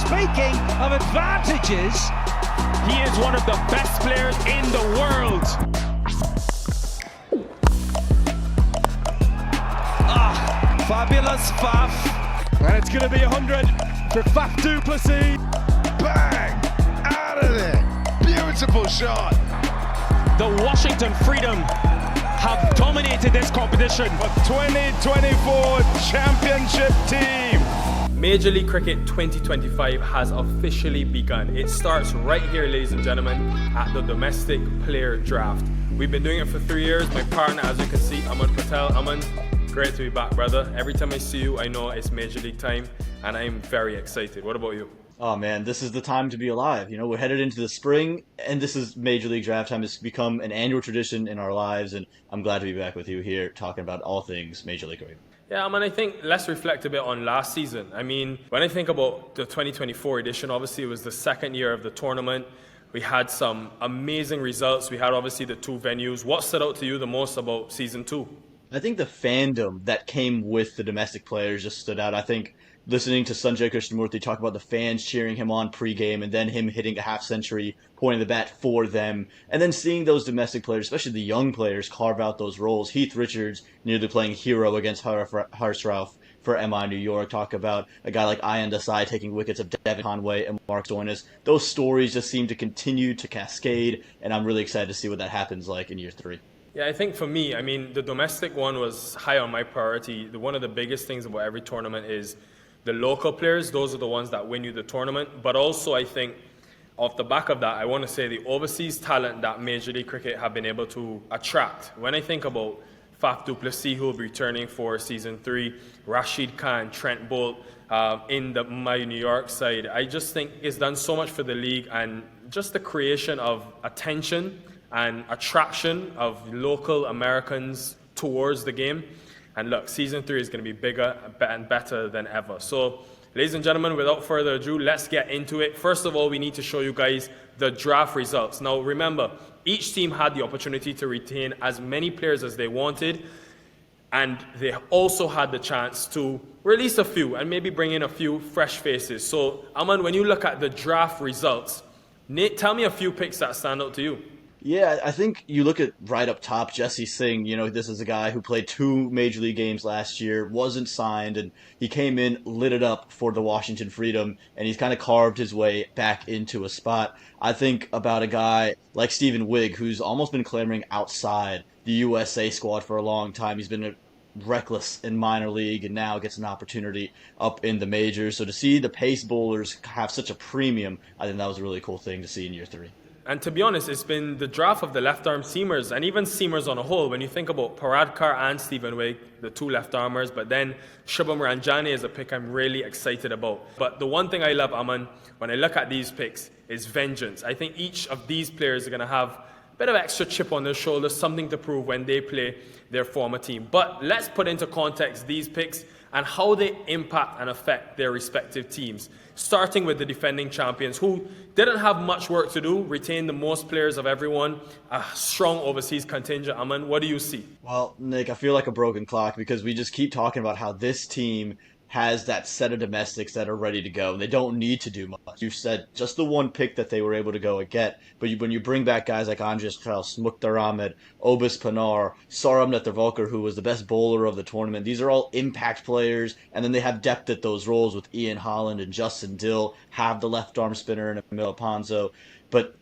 speaking of advantages, he is one of the best players in the world. Fabulous Faf. And it's going to be 100 for Faf du Plessis. Bang! Out of there. Beautiful shot. The Washington Freedom have dominated this competition. For 2024 championship team. Major League Cricket 2025 has officially begun. It starts right here, ladies and gentlemen, at the domestic player draft. We've been doing it for 3 years. My partner, as you can see, Aman Patel. Aman, great to be back, brother. Every time I see you, I know it's Major League time, and I'm very excited. What about you? Oh man, this is the time to be alive. You know, we're headed into the spring, and this is Major League Draft time. It's become an annual tradition in our lives, and I'm glad to be back with you here talking about all things Major League Cricket. Yeah, I think let's reflect a bit on last season. I mean, when I think about the 2024 edition, obviously it was the second year of the tournament. We had some amazing results. We had obviously the 2 venues. What stood out to you the most about season 2? I think the fandom that came with the domestic players just stood out. I think listening to Sanjay Krishnamurthy talk about the fans cheering him on pregame and then him hitting a half century, pointing the bat for them, and then seeing those domestic players, especially the young players, carve out those roles. Heath Richards nearly playing hero against Harsh Rauf for MI New York. Talk about a guy like Ian Desai taking wickets of Devin Conway and Mark Stoinis. Those stories just seem to continue to cascade, and I'm really excited to see what that happens like in year 3. Yeah, I think for me, I mean, the domestic one was high on my priority. One of the biggest things about every tournament is the local players. Those are the ones that win you the tournament. But also, I think, off the back of that, I want to say the overseas talent that Major League Cricket have been able to attract. When I think about Faf du Plessis, who will be returning for season 3, Rashid Khan, Trent Bolt in the My New York side, I just think it's done so much for the league, and just the creation of attention and attraction of local Americans towards the game. And look, season 3 is going to be bigger and better than ever. So, ladies and gentlemen, without further ado, let's get into it. First of all, we need to show you guys the draft results. Now, remember, each team had the opportunity to retain as many players as they wanted, and they also had the chance to release a few and maybe bring in a few fresh faces. So, Aman, when you look at the draft results, Nate, tell me a few picks that stand out to you. Yeah, I think you look at right up top, Jesse Singh, you know, this is a guy who played 2 Major League games last year, wasn't signed, and he came in, lit it up for the Washington Freedom, and he's kind of carved his way back into a spot. I think about a guy like Stephen Wigg, who's almost been clamoring outside the USA squad for a long time. He's been reckless in minor league and now gets an opportunity up in the majors. So to see the pace bowlers have such a premium, I think that was a really cool thing to see in year 3. And to be honest, it's been the draft of the left-arm seamers, and even seamers on a whole. When you think about Paradkar and Stephen Wigg, the 2 left-armers, but then Shubham Ranjani is a pick I'm really excited about. But the one thing I love, Aman, when I look at these picks, is vengeance. I think each of these players are going to have a bit of extra chip on their shoulders, something to prove when they play their former team. But let's put into context these picks and how they impact and affect their respective teams. Starting with the defending champions, who didn't have much work to do, retained the most players of everyone, a strong overseas contingent. Aman, what do you see? Well, Nick, I feel like a broken clock because we just keep talking about how this team has that set of domestics that are ready to go, and they don't need to do much. You said just the one pick that they were able to go and get, but when you bring back guys like Andres Kraus, Mukhtar Ahmed, Obis Panar, Saurabh Netravalkar, who was the best bowler of the tournament, these are all impact players, and then they have depth at those roles with Ian Holland and Justin Dill, have the left-arm spinner and Emil Ponzo, but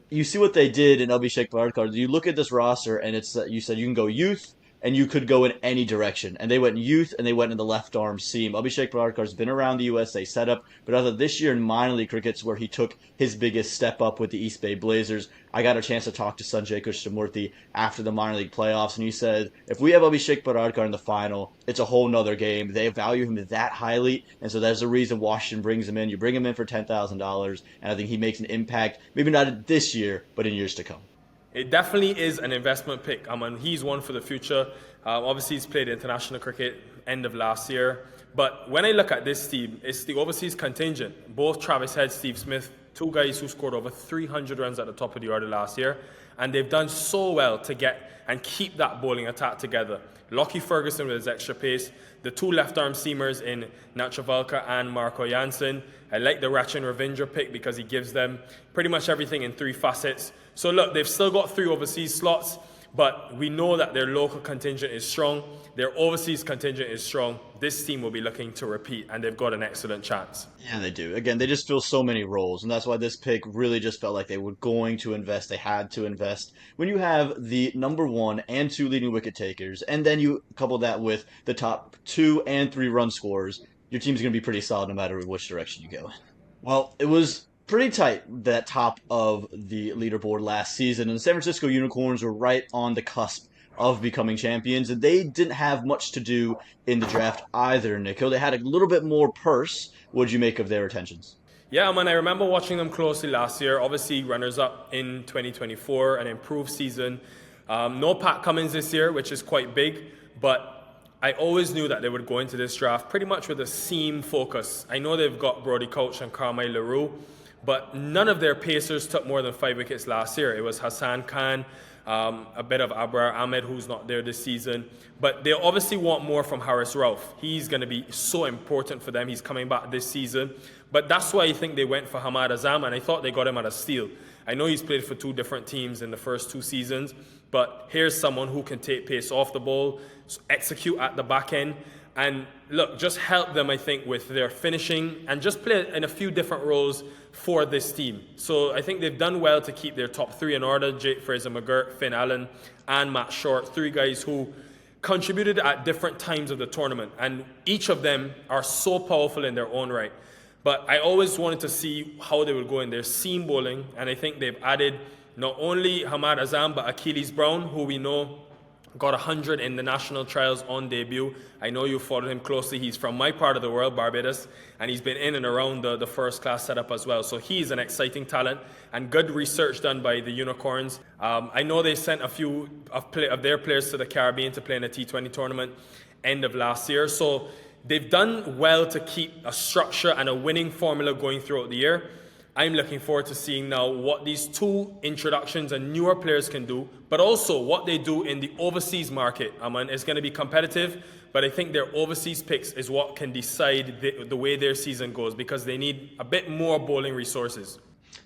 you see what they did in Abhishek Bhartkar. You look at this roster, and it's you said you can go youth, and you could go in any direction. And they went youth, and they went in the left arm seam. Abhishek Bhartkar's been around the USA setup, but other this year in minor league cricket's where he took his biggest step up with the East Bay Blazers. I got a chance to talk to Sanjay Krishnamurthy after the minor league playoffs, and he said, if we have Abhishek Bhartkar in the final, it's a whole nother game. They value him that highly, and so there's a reason Washington brings him in. You bring him in for $10,000, and I think he makes an impact, maybe not this year, but in years to come. It definitely is an investment pick. He's one for the future. Obviously, he's played international cricket end of last year. But when I look at this team, it's the overseas contingent. Both Travis Head, Steve Smith, 2 guys who scored over 300 runs at the top of the order last year. and they've done so well to get and keep that bowling attack together. Lockie Ferguson with his extra pace, the two left-arm seamers in Nachavalka and Marco Janssen. I like the Rachin Ravindra pick because he gives them pretty much everything in three facets. So look, they've still got 3 overseas slots, but we know that their local contingent is strong. Their overseas contingent is strong. This team will be looking to repeat, and they've got an excellent chance. Yeah, they do. Again, they just fill so many roles, and that's why this pick really just felt like they were going to invest. They had to invest. When you have the number 1 and 2 leading wicket takers, and then you couple that with the top 2 and 3 run scorers, your team's going to be pretty solid no matter which direction you go. Well, it was pretty tight, that top of the leaderboard last season, and the San Francisco Unicorns were right on the cusp of becoming champions, and they didn't have much to do in the draft either, Nico. They had a little bit more purse. What'd you make of their attentions? Yeah, man, I remember watching them closely last year. Obviously, runners-up in 2024, an improved season. No Pat Cummins this year, which is quite big, but I always knew that they would go into this draft pretty much with a seam focus. I know they've got Brody Couch and Carmine LaRue, but none of their pacers took more than 5 wickets last year. It was Hassan Khan, a bit of Abrar Ahmed, who's not there this season. But they obviously want more from Haris Rauf. He's going to be so important for them. He's coming back this season. But that's why I think they went for Hamad Azam, and I thought they got him at a steal. I know he's played for 2 different teams in the first 2 seasons, but here's someone who can take pace off the ball, execute at the back end, and look, just help them, I think, with their finishing and just play in a few different roles for this team. So I think they've done well to keep their top 3 in order. Jake Fraser-McGirt, Finn Allen, and Matt Short, 3 guys who contributed at different times of the tournament. And each of them are so powerful in their own right. But I always wanted to see how they would go in their seam bowling. And I think they've added not only Hamad Azam, but Achilles Brown, who we know got 100 in the national trials on debut. I know you followed him closely. He's from my part of the world, Barbados, and he's been in and around the first class setup as well. So he's an exciting talent and good research done by the Unicorns. I know they sent a few of their players to the Caribbean to play in a T20 tournament end of last year. So they've done well to keep a structure and a winning formula going throughout the year. I'm looking forward to seeing now what these 2 introductions and newer players can do, but also what they do in the overseas market. It's going to be competitive, but I think their overseas picks is what can decide the way their season goes, because they need a bit more bowling resources.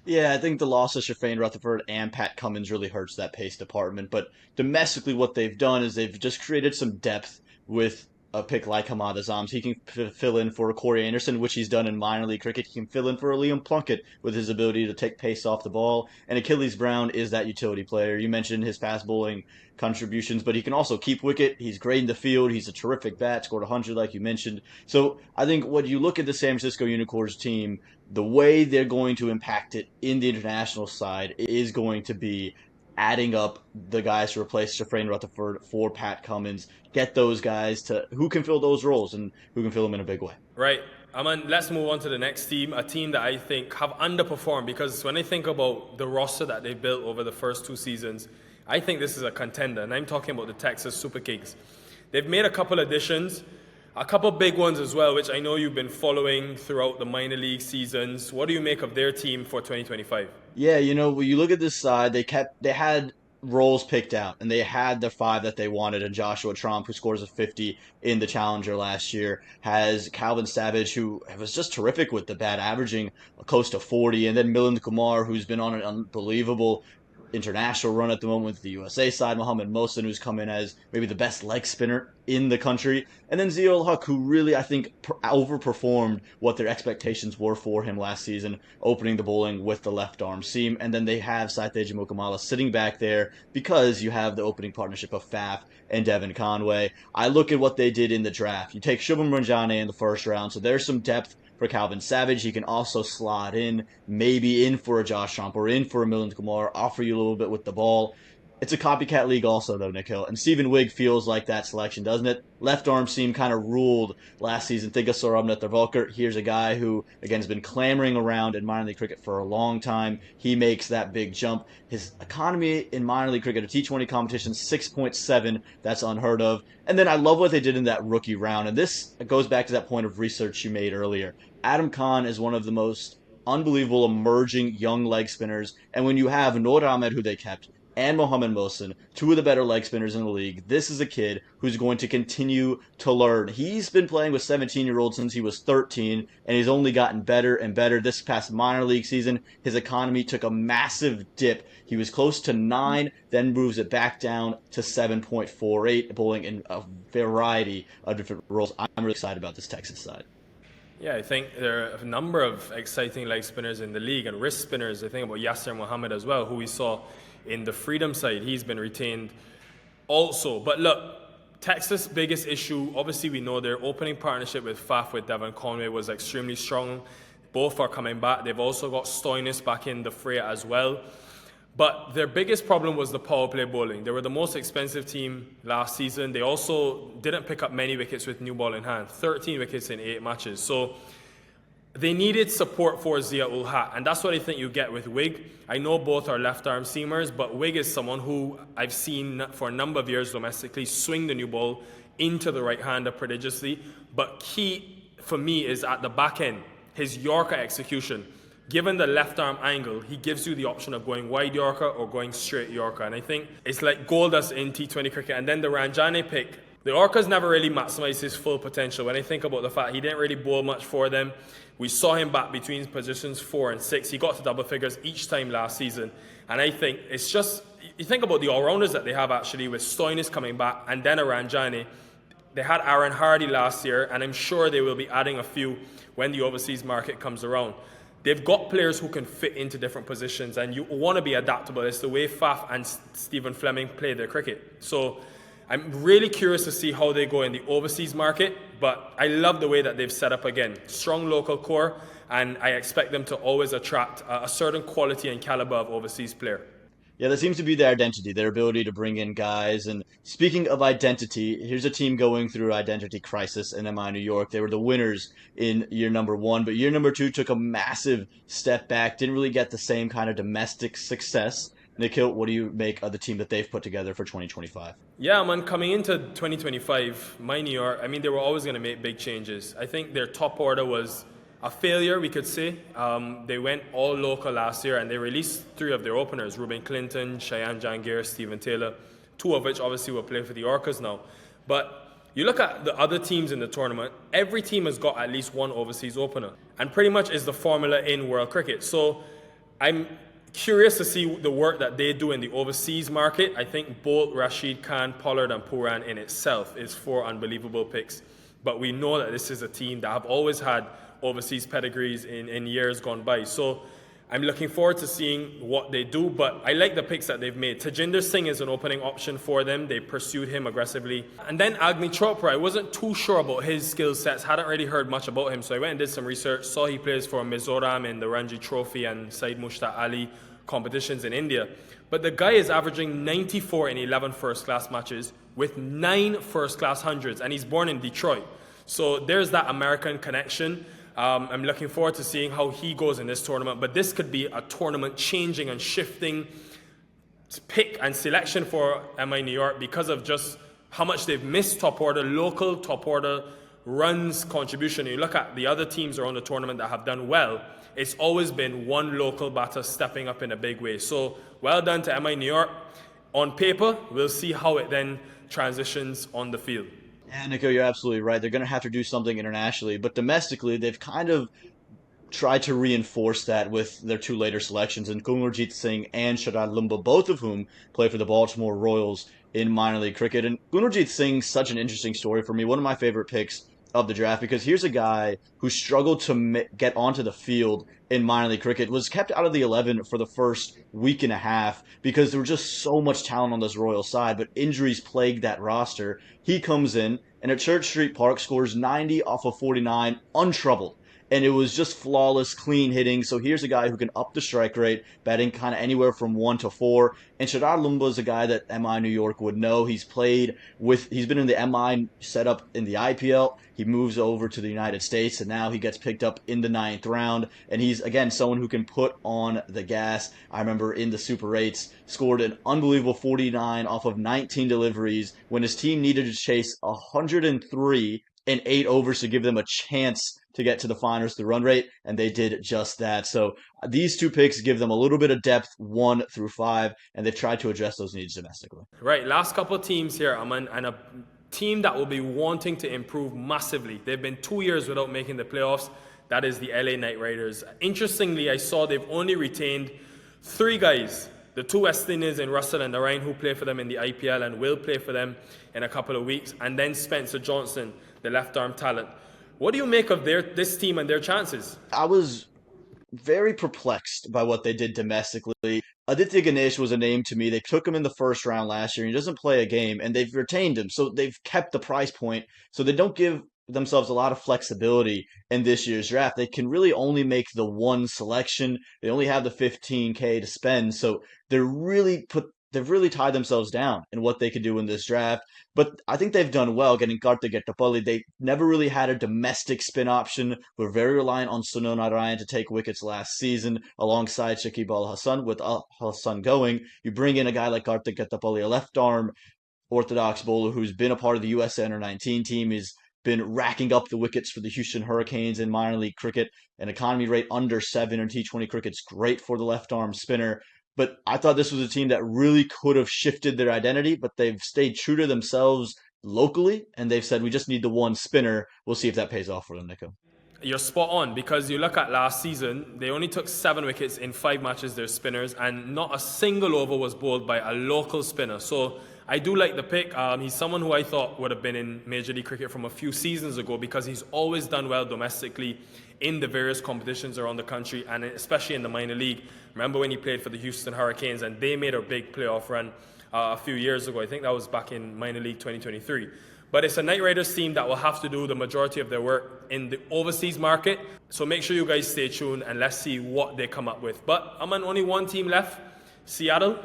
Yeah, I think the loss of Shafane Rutherford and Pat Cummins really hurts that pace department, but domestically what they've done is they've just created some depth with a pick like Hamad Azam. He can fill in for Corey Anderson, which he's done in minor league cricket. He can fill in for Liam Plunkett with his ability to take pace off the ball. And Achilles Brown is that utility player. You mentioned his fast bowling contributions, but he can also keep wicket. He's great in the field. He's a terrific bat, scored 100 like you mentioned. So I think when you look at the San Francisco Unicorns team, the way they're going to impact it in the international side is going to be adding up the guys to replace Shafane Rutherford for Pat Cummins, get those guys to who can fill those roles and who can fill them in a big way. Right. Let's move on to the next team, a team that I think have underperformed, because when I think about the roster that they built over the first 2 seasons, I think this is a contender, and I'm talking about the Texas Super Kings. They've made a couple additions, a couple big ones as well, which I know you've been following throughout the minor league seasons. What do you make of their team for 2025? Yeah, when you look at this side, they had roles picked out, and they had the 5 that they wanted. And Joshua Trump, who scores a 50 in the Challenger last year, has Calvin Savage, who was just terrific with the bat, averaging close to 40, and then Milind Kumar, who's been on an unbelievable international run at the moment with the USA side. Mohammed Mohsin, who's come in as maybe the best leg spinner in the country. And then Ziaul Huq, who really, I think, overperformed what their expectations were for him last season, opening the bowling with the left arm seam. And then they have Saiteji Mukamala sitting back there because you have the opening partnership of Faf and Devin Conway. I look at what they did in the draft. You take Shubham Ranjane in the first round, so there's some depth for Calvin Savage. He can also slot in, maybe in for a Josh Trump or in for a Milind Kumar, offer you a little bit with the ball. It's a copycat league also, though, Nick Hill. And Stephen Wigg feels like that selection, doesn't it? Left arm seam kind of ruled last season. Think of Saurabh Netravalkar. Here's a guy who, again, has been clamoring around in minor league cricket for a long time. He makes that big jump. His economy in minor league cricket, a T20 competition, 6.7. That's unheard of. And then I love what they did in that rookie round. And this goes back to that point of research you made earlier. Adam Khan is one of the most unbelievable emerging young leg spinners. And when you have Noor Ahmed, who they kept, and Mohamed Mohsen, two of the better leg spinners in the league. This is a kid who's going to continue to learn. He's been playing with 17-year-olds since he was 13, and he's only gotten better and better. This past minor league season, his economy took a massive dip. He was close to 9, then moves it back down to 7.48, bowling in a variety of different roles. I'm really excited about this Texas side. Yeah, I think there are a number of exciting leg spinners in the league and wrist spinners. I think about Yasser Mohammed as well, who we saw in the Freedom side. He's been retained also. But look, Texas' biggest issue, obviously we know their opening partnership with Faf with Devon Conway was extremely strong. Both are coming back. They've also got Stoinis back in the fray as well. But their biggest problem was the power play bowling. They were the most expensive team last season. They also didn't pick up many wickets with new ball in hand, 13 wickets in 8 matches. So they needed support for Zia-ul Haq, and that's what I think you get with Wig. I know both are left-arm seamers, but Wig is someone who I've seen for a number of years domestically swing the new ball into the right-hander prodigiously. But key for me is at the back end, his Yorker execution. Given the left arm angle, he gives you the option of going wide Yorker or going straight Yorker. And I think it's like gold dust in T20 cricket. And then the Ranjane pick, the Orcas never really maximized his full potential. When I think about the fact he didn't really bowl much for them, we saw him back between positions 4 and 6. He got to double figures each time last season. And I think it's just, you think about the all-rounders that they have actually with Stoinis coming back and then a Ranjane. They had Aaron Hardy last year, and I'm sure they will be adding a few when the overseas market comes around. They've got players who can fit into different positions, and you want to be adaptable. It's the way Faf and Stephen Fleming play their cricket. So I'm really curious to see how they go in the overseas market, but I love the way that they've set up again. Strong local core, and I expect them to always attract a certain quality and caliber of overseas player. Yeah, that seems to be their identity, their ability to bring in guys. And speaking of identity, here's a team going through identity crisis in MI New York. They were the winners in year number 1, but year number 2 took a massive step back, didn't really get the same kind of domestic success. Nikhil, what do you make of the team that they've put together for 2025? Yeah, man, coming into 2025, my New York, I mean, they were always going to make big changes. I think their top order was a failure, we could say. They went all local last year and they released 3 of their openers, Ruben Clinton, Cheyenne Jangir, Stephen Taylor, 2 of which obviously will play for the Orcas now. But you look at the other teams in the tournament, every team has got at least 1 overseas opener, and pretty much is the formula in world cricket. So I'm curious to see the work that they do in the overseas market. I think Bolt, Rashid Khan, Pollard and Puran in itself is 4 unbelievable picks. But we know that this is a team that have always had overseas pedigrees in years gone by. So I'm looking forward to seeing what they do, but I like the picks that they've made. Tajinder Singh is an opening option for them. They pursued him aggressively. And then Agni Chopra, I wasn't too sure about his skill sets, hadn't really heard much about him, so I went and did some research, saw he plays for Mizoram in the Ranji Trophy and Said Mushtaq Ali competitions in India. But the guy is averaging 94 in 11 first-class matches with 9 first-class hundreds, and he's born in Detroit. So there's that American connection. I'm looking forward to seeing how he goes in this tournament, but this could be a tournament changing and shifting pick and selection for MI New York because of just how much they've missed top order, local top order runs contribution. You look at the other teams around the tournament that have done well, it's always been one local batter stepping up in a big way. So well done to MI New York. On paper, we'll see how it then transitions on the field. Yeah, Nico, you're absolutely right. They're going to have to do something internationally, but domestically, they've kind of tried to reinforce that with their 2 later selections, in Kunaljeet Singh and Sharad Lumba, both of whom play for the Baltimore Royals in minor league cricket. And Kunaljeet Singh's such an interesting story for me, one of my favorite picks of the draft, because here's a guy who struggled to get onto the field in minor league cricket, was kept out of the 11 for the first week and a half because there was just so much talent on this Royal side, but injuries plagued that roster. He comes in and at Church Street Park scores 90 off of 49 untroubled. And it was just flawless, clean hitting. So here's a guy who can up the strike rate, batting kind of anywhere from 1 to 4. And Sharad Lumba is a guy that MI New York would know. He's been in the MI setup in the IPL. He moves over to the United States, and now he gets picked up in the 9th round. And he's, again, someone who can put on the gas. I remember in the Super 8s, scored an unbelievable 49 off of 19 deliveries when his team needed to chase 103 in 8 overs to give them a chance to get to the finals, the run rate, and they did just that. So these two picks give them a little bit of depth, 1 through 5, and they've tried to address those needs domestically. Right, last couple of teams here, Aman, and a team that will be wanting to improve massively. They've been 2 years without making the playoffs. That is the LA Knight Riders. Interestingly, I saw they've only retained 3 guys. The 2 West Indians in Russell and Narayan, who play for them in the IPL and will play for them in a couple of weeks, and then Spencer Johnson, the left-arm talent. What do you make of this team and their chances? I was very perplexed by what they did domestically. Aditya Ganesh was a name to me. They took him in the first round last year. He doesn't play a game, and they've retained him. So they've kept the price point. So they don't give themselves a lot of flexibility in this year's draft. They can really only make the one selection. They only have the 15K to spend. So they've really tied themselves down in what they could do in this draft. But I think they've done well getting Karthik Ettapalli. They never really had a domestic spin option. We're very reliant on Sunil Narayan to take wickets last season alongside Shakib Al Hassan. With Al Hassan going, you bring in a guy like Karthik Ettapalli, a left arm orthodox bowler who's been a part of the USA Under-19 team. He's been racking up the wickets for the Houston Hurricanes in minor league cricket. An economy rate under 7 in T20 cricket's great for the left arm spinner. But I thought this was a team that really could have shifted their identity, but they've stayed true to themselves locally, and they've said, we just need the one spinner. We'll see if that pays off for them, Nico. You're spot on, because you look at last season, they only took 7 wickets in 5 matches, their spinners, and not a single over was bowled by a local spinner. So I do like the pick. He's someone who I thought would have been in Major League Cricket from a few seasons ago, because he's always done well domestically in the various competitions around the country, and especially in the minor league. Remember when he played for the Houston Hurricanes, and they made a big playoff run a few years ago. I think that was back in minor league 2023. But it's a Knight Riders team that will have to do the majority of their work in the overseas market. So make sure you guys stay tuned, and let's see what they come up with. But I'm on only one team left, Seattle.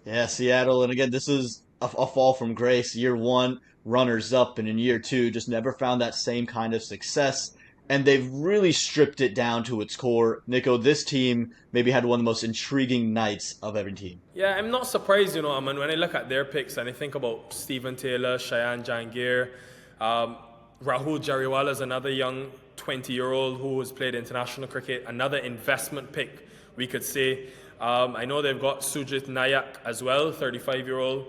Yeah, Seattle. And again, this is a fall from grace. Year 1, runners up, and in year 2, just never found that same kind of success. And they've really stripped it down to its core. Nico, this team maybe had one of the most intriguing nights of every team. Yeah, I'm not surprised, when I look at their picks and I think about Stephen Taylor, Shayan Jahangir, Rahul Jariwala is another young 20-year-old who has played international cricket, another investment pick, we could say. I know they've got Sujit Nayak as well, 35-year-old.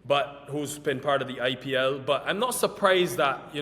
But who's been part of the IPL. But I'm not surprised that,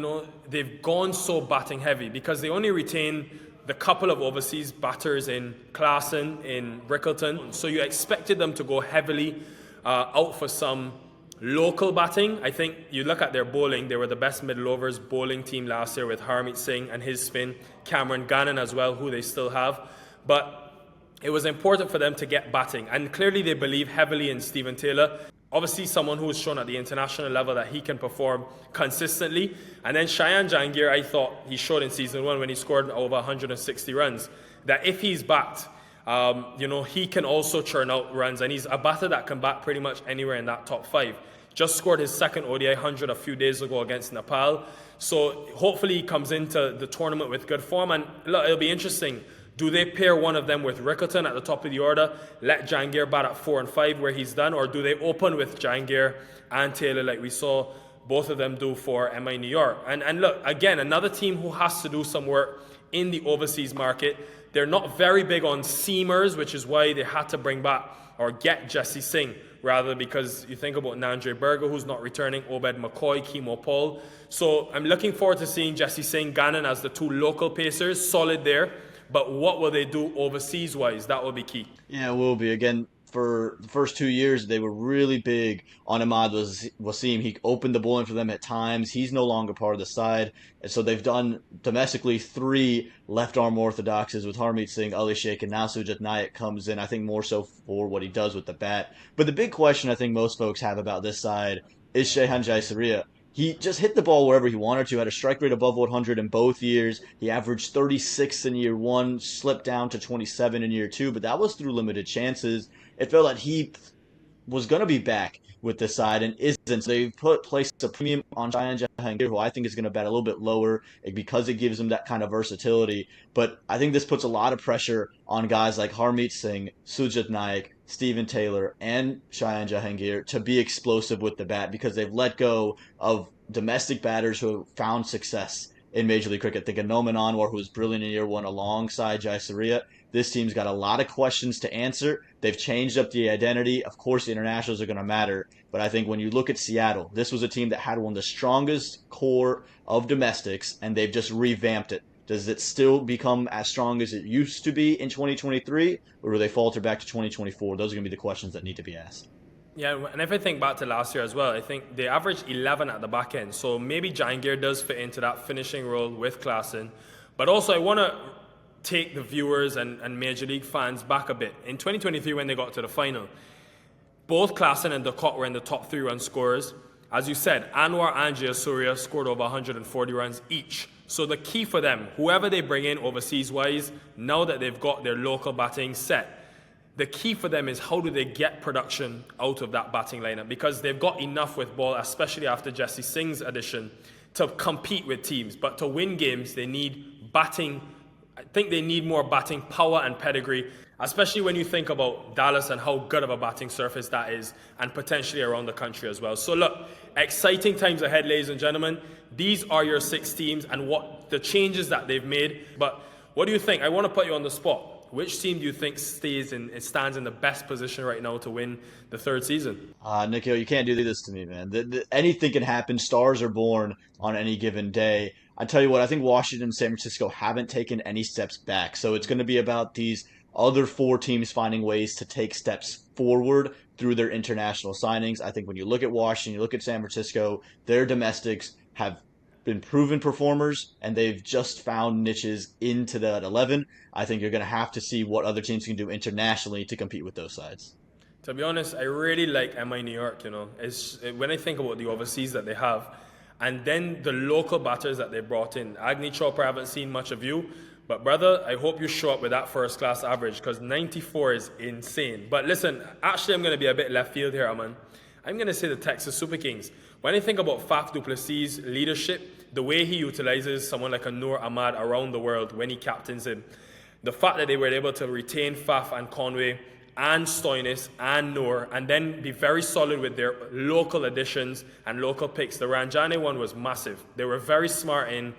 they've gone so batting heavy, because they only retain the couple of overseas batters in Klaasen, in Rickleton. So you expected them to go heavily out for some local batting. I think you look at their bowling, they were the best middle overs bowling team last year with Harmeet Singh and his spin, Cameron Gannon as well, who they still have. But it was important for them to get batting. And clearly they believe heavily in Stephen Taylor. Obviously, someone who has shown at the international level that he can perform consistently. And then Shayan Jahangir, I thought he showed in season 1 when he scored over 160 runs, that if he's backed, he can also churn out runs. And he's a batter that can bat pretty much anywhere in that top 5. Just scored his second ODI 100 a few days ago against Nepal. So hopefully he comes into the tournament with good form. And look, it'll be interesting. Do they pair one of them with Rickleton at the top of the order, let Jahangir bat at 4 and 5 where he's done, or do they open with Jahangir and Taylor like we saw both of them do for MI New York? And look, again, another team who has to do some work in the overseas market. They're not very big on seamers, which is why they had to bring back or get Jesse Singh, rather, because you think about Nandre Berger, who's not returning, Obed McCoy, Kimo Paul. So I'm looking forward to seeing Jesse Singh, Gannon as the 2 local pacers, solid there. But what will they do overseas-wise? That will be key. Yeah, it will be. Again, for the first 2 years, they were really big on Ahmad Wasim. He opened the bowling for them at times. He's no longer part of the side. And so they've done domestically 3 left-arm orthodoxes with Harmeet Singh, Ali Sheikh, and now Sujit Nayak comes in, I think more so for what he does with the bat. But the big question I think most folks have about this side is Shehan Jayasuriya. He just hit the ball wherever he wanted to, had a strike rate above 100 in both years. He averaged 36 in year 1, slipped down to 27 in year 2, but that was through limited chances. It felt like he was going to be back with this side and isn't. So they placed a premium on Shayan Jahangir, who I think is going to bat a little bit lower because it gives him that kind of versatility. But I think this puts a lot of pressure on guys like Harmeet Singh, Sujit Nayak, Stephen Taylor, and Shayan Jahangir to be explosive with the bat, because they've let go of domestic batters who have found success in Major League Cricket. Think of Noman Anwar, who was brilliant in year one alongside Jai Surya. This team's got a lot of questions to answer. They've changed up the identity. Of course, the internationals are going to matter. But I think when you look at Seattle, this was a team that had one of the strongest core of domestics, and they've just revamped it. Does it still become as strong as it used to be in 2023, or will they falter back to 2024? Those are going to be the questions that need to be asked. Yeah, and if I think back to last year as well, I think they averaged 11 at the back end. So maybe Jahangir does fit into that finishing role with Klaassen. But also, I want to take the viewers and Major League fans back a bit. In 2023, when they got to the final, both Klaassen and Ducott were in the top 3 run scorers. As you said, Anwar and Jayasuriya scored over 140 runs each. So the key for them, whoever they bring in overseas-wise, now that they've got their local batting set, the key for them is how do they get production out of that batting lineup, because they've got enough with ball, especially after Jesse Singh's addition, to compete with teams. But to win games, they need batting. I think they need more batting power and pedigree, especially when you think about Dallas and how good of a batting surface that is, and potentially around the country as well. So look, exciting times ahead, ladies and gentlemen. These are your 6 teams and what the changes that they've made. But what do you think? I want to put you on the spot. Which team do you think stands in the best position right now to win the 3rd season? Nikhil, you can't do this to me, man. Anything can happen. Stars are born on any given day. I tell you what, I think Washington and San Francisco haven't taken any steps back. So it's going to be about these other 4 teams finding ways to take steps forward through their international signings. I think when you look at Washington, you look at San Francisco, their domestics have been proven performers, and they've just found niches into that 11. I think you're going to have to see what other teams can do internationally to compete with those sides. To be honest, I really like MI New York, when I think about the overseas that they have, and then the local batters that they brought in. Agni Chopra, I haven't seen much of you, but brother, I hope you show up with that first class average, because 94 is insane. But listen, actually I'm going to be a bit left field here, man. I'm going to say the Texas Super Kings. When I think about Faf du Plessis' leadership, the way he utilizes someone like a Noor Ahmad around the world when he captains him, the fact that they were able to retain Faf and Conway and Stoinis and Noor, and then be very solid with their local additions and local picks. The Ranjane one was massive. They were very smart in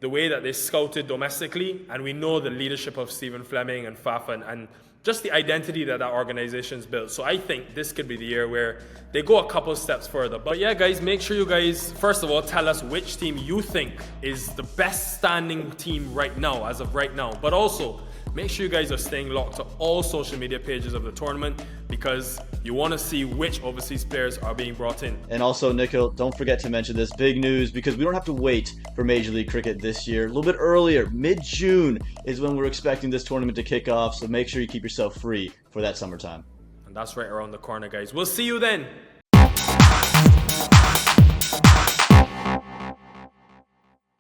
the way that they scouted domestically, and we know the leadership of Stephen Fleming and Faf and just the identity that organization's built. So I think this could be the year where they go a couple steps further. But yeah, guys, make sure you guys, first of all, tell us which team you think is the best standing team right now, as of right now. But also, make sure you guys are staying locked to all social media pages of the tournament, because you want to see which overseas players are being brought in. And also, Nikhil, don't forget to mention this big news, because we don't have to wait for Major League Cricket this year. A little bit earlier, mid-June, is when we're expecting this tournament to kick off, so make sure you keep yourself free for that summertime. And that's right around the corner, guys. We'll see you then.